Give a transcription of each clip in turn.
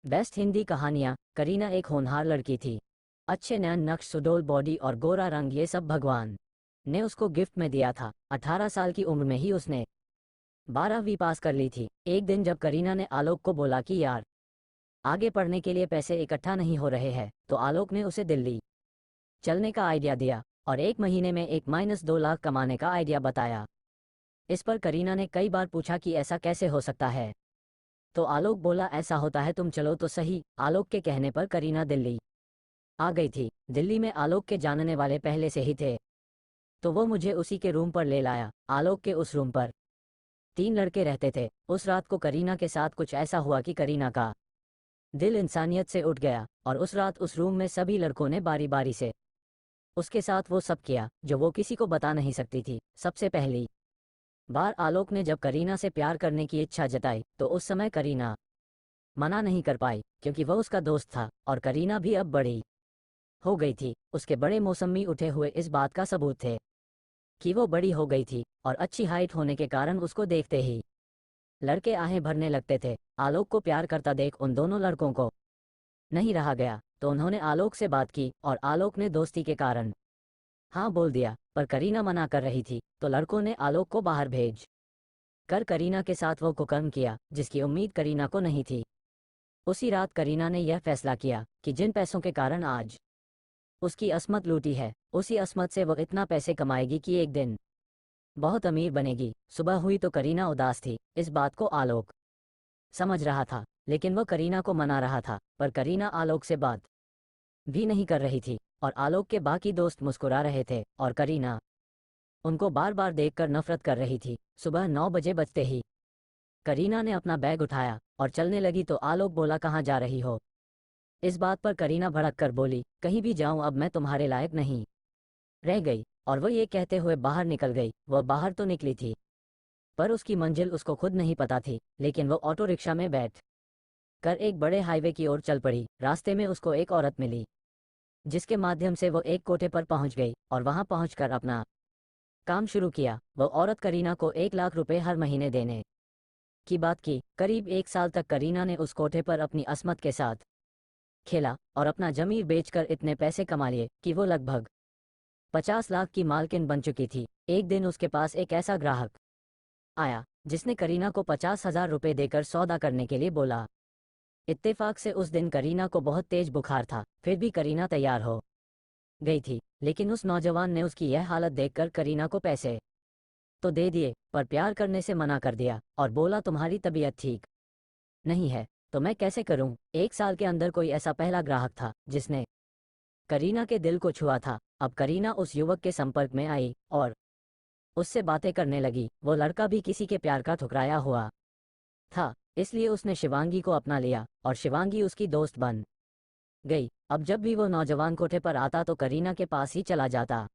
Best Hindi कहानियाँ। करीना एक होनहार लड़की थी। अच्छे नैन नक्श, सुडौल बॉडी और गोरा रंग, ये सब भगवान ने उसको गिफ्ट में दिया था। 18 साल की उम्र में ही उसने 12वीं पास कर ली थी। एक दिन जब करीना ने आलोक को बोला कि यार, आगे पढ़ने के लिए पैसे इकट्ठा नहीं हो रहे हैं, तो आलोक ने उसे दिल्ली चलने का आइडिया दिया और 1 महीने में 1-2 लाख कमाने का आइडिया बताया। इस पर करीना ने कई बार पूछा कि ऐसा कैसे हो सकता है, तो आलोक बोला ऐसा होता है, तुम चलो तो सही। आलोक के कहने पर करीना दिल्ली आ गई थी। दिल्ली में आलोक के जानने वाले पहले से ही थे, तो वो मुझे उसी के रूम पर ले लाया। आलोक के उस रूम पर 3 लड़के रहते थे। उस रात को करीना के साथ कुछ ऐसा हुआ कि करीना का दिल इंसानियत से उठ गया और उस रात उस रूम में सभी लड़कों ने बारी बारी से उसके साथ वो सब किया जो वो किसी को बता नहीं सकती थी। सबसे पहली बार आलोक ने जब करीना से प्यार करने की इच्छा जताई, तो उस समय करीना मना नहीं कर पाई, क्योंकि वह उसका दोस्त था और करीना भी अब बड़ी हो गई थी। उसके बड़े मौसमी उठे हुए इस बात का सबूत थे कि वो बड़ी हो गई थी और अच्छी हाइट होने के कारण उसको देखते ही लड़के आहें भरने लगते थे। आलोक को प्यार करता देख उन दोनों लड़कों को नहीं रहा गया, तो उन्होंने आलोक से बात की और आलोक ने दोस्ती के कारण हाँ बोल दिया। पर करीना मना कर रही थी, तो लड़कों ने आलोक को बाहर भेज कर करीना के साथ वो कुकर्म किया जिसकी उम्मीद करीना को नहीं थी। उसी रात करीना ने यह फैसला किया कि जिन पैसों के कारण आज उसकी अस्मत लूटी है, उसी अस्मत से वो इतना पैसे कमाएगी कि एक दिन बहुत अमीर बनेगी। सुबह हुई तो करीना उदास थी। इस बात को आलोक समझ रहा था, लेकिन वो करीना को मना रहा था। पर करीना आलोक से बात भी नहीं कर रही थी और आलोक के बाकी दोस्त मुस्कुरा रहे थे और करीना उनको बार बार देखकर नफरत कर रही थी। सुबह 9 बजे बजते ही करीना ने अपना बैग उठाया और चलने लगी, तो आलोक बोला कहाँ जा रही हो। इस बात पर करीना भड़क कर बोली, कहीं भी जाऊं, अब मैं तुम्हारे लायक नहीं रह गई। और वो ये कहते हुए बाहर निकल गई। वह बाहर तो निकली थी, पर उसकी मंजिल उसको खुद नहीं पता थी। लेकिन वो ऑटो रिक्शा में बैठ कर एक बड़े हाईवे की ओर चल पड़ी। रास्ते में उसको एक औरत मिली, जिसके माध्यम से वो एक कोठे पर पहुंच गई और वहां पहुंचकर अपना काम शुरू किया। वो औरत करीना को 1 लाख रुपए हर महीने देने की बात की। करीब 1 साल तक करीना ने उस कोठे पर अपनी अस्मत के साथ खेला और अपना जमीर बेचकर इतने पैसे कमा लिए कि वो लगभग 50 लाख की मालकिन बन चुकी थी। एक दिन उसके पास एक ऐसा ग्राहक आया जिसने करीना को 50,000 रुपए देकर सौदा करने के लिए बोला। इत्तेफाक से उस दिन करीना को बहुत तेज बुखार था, फिर भी करीना तैयार हो गई थी। लेकिन उस नौजवान ने उसकी यह हालत देखकर करीना को पैसे तो दे दिए, पर प्यार करने से मना कर दिया और बोला तुम्हारी तबीयत ठीक नहीं है तो मैं कैसे करूं। 1 साल के अंदर कोई ऐसा पहला ग्राहक था जिसने करीना के दिल को छुआ था। अब करीना उस युवक के संपर्क में आई और उससे बातें करने लगी। वो लड़का भी किसी के प्यार का ठुकराया हुआ था, इसलिए उसने शिवांगी को अपना लिया और शिवांगी उसकी दोस्त बन गई। अब जब भी वो नौजवान कोठे पर आता तो करीना के पास ही चला जाता।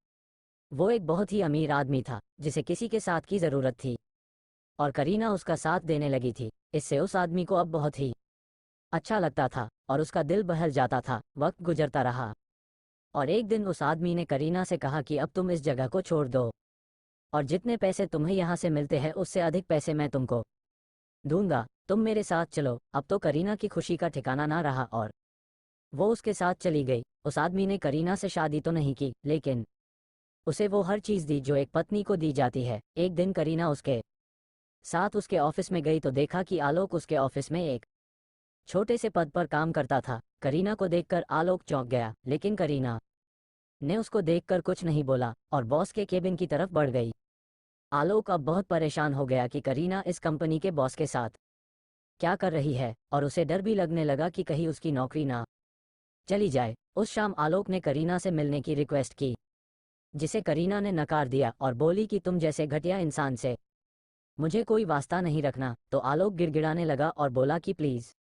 वो एक बहुत ही अमीर आदमी था जिसे किसी के साथ की जरूरत थी और करीना उसका साथ देने लगी थी। इससे उस आदमी को अब बहुत ही अच्छा लगता था और उसका दिल बहल जाता था। वक्त गुजरता रहा और एक दिन उस आदमी ने करीना से कहा कि अब तुम इस जगह को छोड़ दो और जितने पैसे तुम्हें यहाँ से मिलते हैं उससे अधिक पैसे मैं तुमको दूंगा, तुम मेरे साथ चलो। अब तो करीना की खुशी का ठिकाना ना रहा और वो उसके साथ चली गई। उस आदमी ने करीना से शादी तो नहीं की, लेकिन उसे वो हर चीज दी जो एक पत्नी को दी जाती है। एक दिन करीना उसके साथ उसके ऑफिस में गई तो देखा कि आलोक उसके ऑफिस में एक छोटे से पद पर काम करता था। करीना को देखकर आलोक चौंक गया, लेकिन करीना ने उसको देखकर कुछ नहीं बोला और बॉस के केबिन की तरफ बढ़ गई। आलोक अब बहुत परेशान हो गया कि करीना इस कंपनी के बॉस के साथ क्या कर रही है और उसे डर भी लगने लगा कि कहीं उसकी नौकरी ना चली जाए। उस शाम आलोक ने करीना से मिलने की रिक्वेस्ट की, जिसे करीना ने नकार दिया और बोली कि तुम जैसे घटिया इंसान से मुझे कोई वास्ता नहीं रखना। तो आलोक गिड़गिड़ाने लगा और बोला कि प्लीज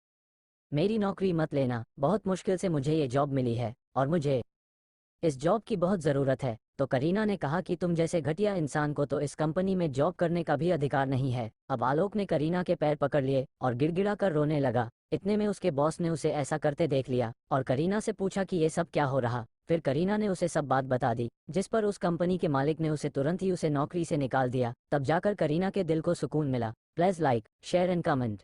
मेरी नौकरी मत लेना, बहुत मुश्किल से मुझे ये जॉब मिली है और मुझे इस जॉब की बहुत ज़रूरत है। तो करीना ने कहा कि तुम जैसे घटिया इंसान को तो इस कंपनी में जॉब करने का भी अधिकार नहीं है। अब आलोक ने करीना के पैर पकड़ लिए और गिड़गिड़ा कर रोने लगा। इतने में उसके बॉस ने उसे ऐसा करते देख लिया और करीना से पूछा कि ये सब क्या हो रहा। फिर करीना ने उसे सब बात बता दी, जिस पर उस कंपनी के मालिक ने उसे तुरंत ही उसे नौकरी से निकाल दिया। तब जाकर करीना के दिल को सुकून मिला। Please like, share and comment.